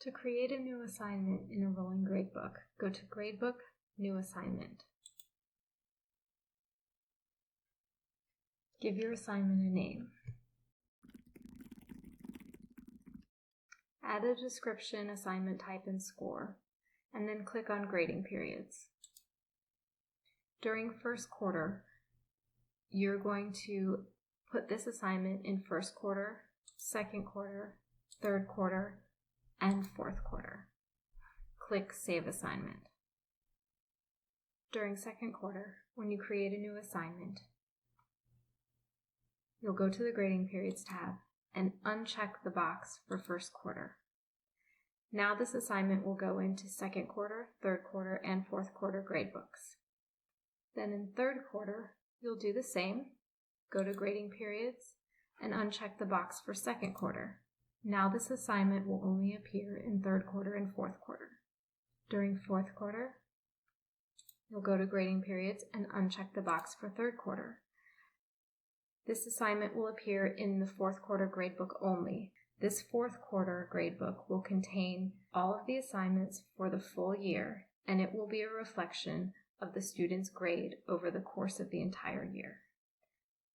To create a new assignment in a rolling gradebook, go to Gradebook, New Assignment. Give your assignment a name. Add a description, assignment type, and score, and then click on Grading Periods. During first quarter, you're going to put this assignment in first quarter, second quarter, third quarter, and fourth quarter. Click Save Assignment. During second quarter, when you create a new assignment, you'll go to the Grading Periods tab and uncheck the box for first quarter. Now this assignment will go into second quarter, third quarter, and fourth quarter gradebooks. Then in third quarter, you'll do the same, go to Grading Periods, and uncheck the box for second quarter. Now this assignment will only appear in third quarter and fourth quarter. During fourth quarter, you'll go to Grading Periods and uncheck the box for third quarter. This assignment will appear in the fourth quarter gradebook only. This fourth quarter gradebook will contain all of the assignments for the full year, and it will be a reflection of the student's grade over the course of the entire year.